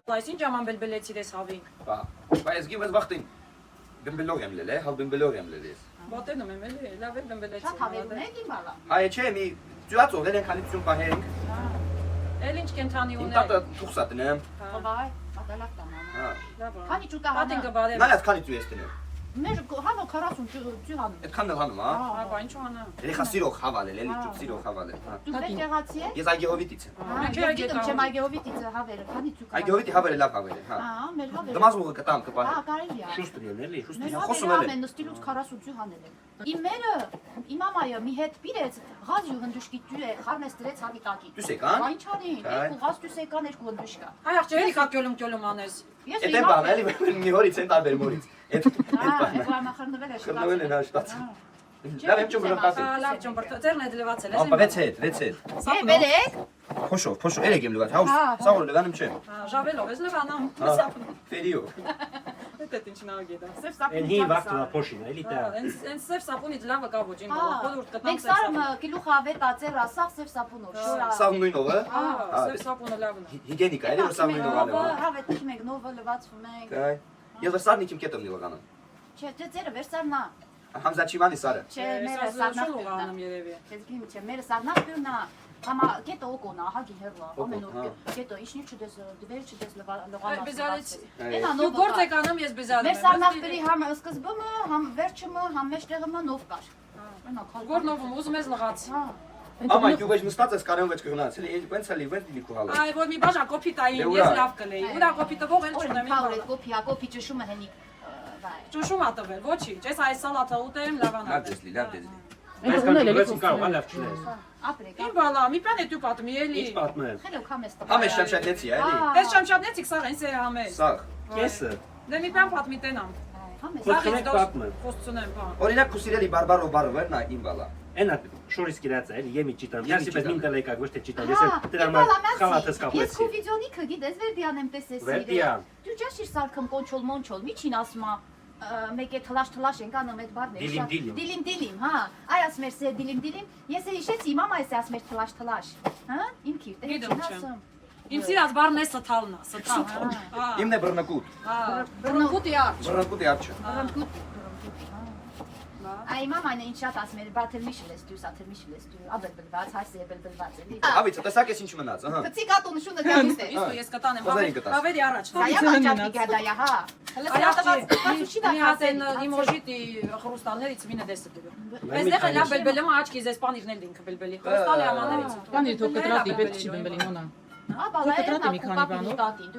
Այս ինչ աման բելբելեցիր ես հավին։ Բա ես գիմ ես վախտին բեմբելող եմ լել, հալ բեմբելող եմ լել ես։ Ոտենում եմ էլի, լավ է բելբելեցի։ Շատ հավերուն եք իմ բալա։ Հայ չէ, մի ծյուացող են քանիցություն պահենք։ Էլ ինչ կենթանի Իմ ունի։ տատը թուխսատն եմ։ Բավայ, ադալակ տանան։ Հա։ Լավ է։ Քանի ճուկա Պատին հանը։ կբարև։ Նայած քանիցու ես տնեմ։ Մեր հանը 40 ճու հանը։ Այդքան էլ հանում, հա։ Հա, բա ինչու անա։ Երեխա սիրող խավալել, էլի ճուկ սիրող խավալել։ Հա։ Դու բեք եղացի եք։ Ես Այգեհովիտից եմ։ Մենք Ես չեք գիտեմ չեմ այգեովիտից հավերը, քանի ճուկա։ Այգեհովիտի հավերը լավ հավել, հա։ Հա, մեր հավերը։ Դմազուղը կտամ կպահ։ Հա, կարելի է։ Շուստր են էլի։ Մեր Խոսում հավերը եմ։ ամեն նստիլուց 40 ճու հանել են։ Իմ մերը, իմ ամայը մի հետ պիրեց, ղազի ու հնդուշկի ճու է, խարնեստրեց հավիտակի։ Դուսեկան։ Բա ինչ անի, երկու ղազ դուսեկան, երկու հնդուշկա։ Այ աղջերի կա կյոլում անես։ Ես Էդ եմ բան, էլի մի հորից են տարբեր մորից։ Էդ Հա, բանը։ ես վայ մախրնվել է շտաց։ Խռնվել են հաշտած։ Լավ եմ ճում բրտացել։ Լավ ճոմբրտ, ձերն է դլվածել, Ապա ես։ 6 հետ։ Է, բերեք։ Փոշով, էլի եմ լուգած, հաուս, սաղոր լգանում չեմ։ Ժավելով, ես լվանամ։ Ֆերիո։ Դա ինչ նագեდა։ Սև Են սապուն։ հի վախտը փոշին էլի դա։ Այն սև սապունից լավը կա ոչ ին բալա, խորուրդ կտամ Մենք սև սարը սապուն։ գլուխ ավետ ածեր ասավ սև սապունով, շորա։ Սաղ նույնով է։ Սև սապունը լավն է։ Հիգենիկա, էլի որ սաղ նույնով անում։ Հավետի մենք նովը լվացվում ենք։ Կայ։ Ես սարնի իմ կետում նիլգանը։ Չէ, դե ձերը վերսարնա։ Համզաչիմանի սարը։ Չէ, մերը սարնախ շուլուղ բյուրնա։ անում երևի։ Ես գիմ չէ, մերը սարնախ բյուրնա։ Համա կետը օկոնա, հագի հերլա, ամենուր կետը, իշնի չդես, դվեր չդես լվանա։ Բեզալից։ Էնա Դու նով գործ եք անում, ես բեզալում Մեր եմ։ սարնախբերի համ սկզբումը, համ վերջումը, համ մեջտեղը նով կար։ Էնա քալ։ Գործնովում ուզում ես լղաց։ Հա։ Ամա դու վեճ նստած ես կարան վեճ կգնաց, էլի ոնց էլի ոնց դիլի հալը։ Այ որ մի բաժա կոփիտային, ես լավ կլեի։ Ուրա կոփիտով են չունեմ։ Քալը կոփի ճշումը հենի։ Վայ։ Ճուշում ա տվել, ոչինչ։ Ես այս սալաթը ուտեմ լավանա։ Լավ դեսլի, լավ դեսլի։ Այս կանոնը կարող է լավ չնես։ Ապրեք։ Իմ բալա, մի բան է դու պատմի էլի։ Ինչ պատմեմ։ Խելոք համես տղա։ Համես շամշատեցի, էլի։ Ես շամշատնեցիք սաղ ինձ է համես։ Սաղ։ Կեսը։ Դե մի բան պատմի տենամ։ Համես։ Խնդրեք պատմեմ։ Խոսցունեմ բան։ Օրինակ քուսիրելի բարբարո բարվեր նա իմ բալա։ Այնա շորից գիրած է էլի եմի ճիտան։ Ես իպես մին դելեկա ոչ թե ճիտան։ Ես Հա, դրա համար խալաթս Ես կապեցի։ քո վիդեոնիկը գիտես վերդիան եմ տեսես։ Վերդիան։ Դու ճաշիր սարքım կոնչոլ մոնչոլ, միջին ասма մեկ է թլաշ ենք անում այդ բառները։ Դիլիմ, հա։ Այ ասում էր սե դիլիմ։ Ես էլ հիշեցի իմ ամայս ասում էր թլաշ։ Հա? Իմ քիրտ է Գիտեմ, ասում։ Իմ սիրած բառն է սթալն է, սթալ։ Հա։ Իմն է բռնակուտ։ Հա, բռնկուտի արջ։ Բռնակուտի արջը։ Բռնկուտ։ Այ մաման ինչ շատ ասում էր, բաթերմիշ լես դու, սաթերմիշ լես դու, աբելբլված, հայսե բելբլված էլի։ Ավից, տեսակ ես ինչ մնաց, ահա։ Քցի կատուն շունը գալիս է։ Իսկ ես կտանեմ Խոզերին կտաս։ հավերի առաջ։ Այա մաճապի գադայա, հա։ Մի հատ են իմոժիտի խրուստալներից մինը դեսը դու։ Այստեղ է լավ բելբելը աչքի զես պանիրն էլ ինքը բելբելի։ Խրուստալի ամաններից։ Կանի թող կտրատի պետք չի բեմբելի մոնա։ Աբա լայ նա կուպապի տատին։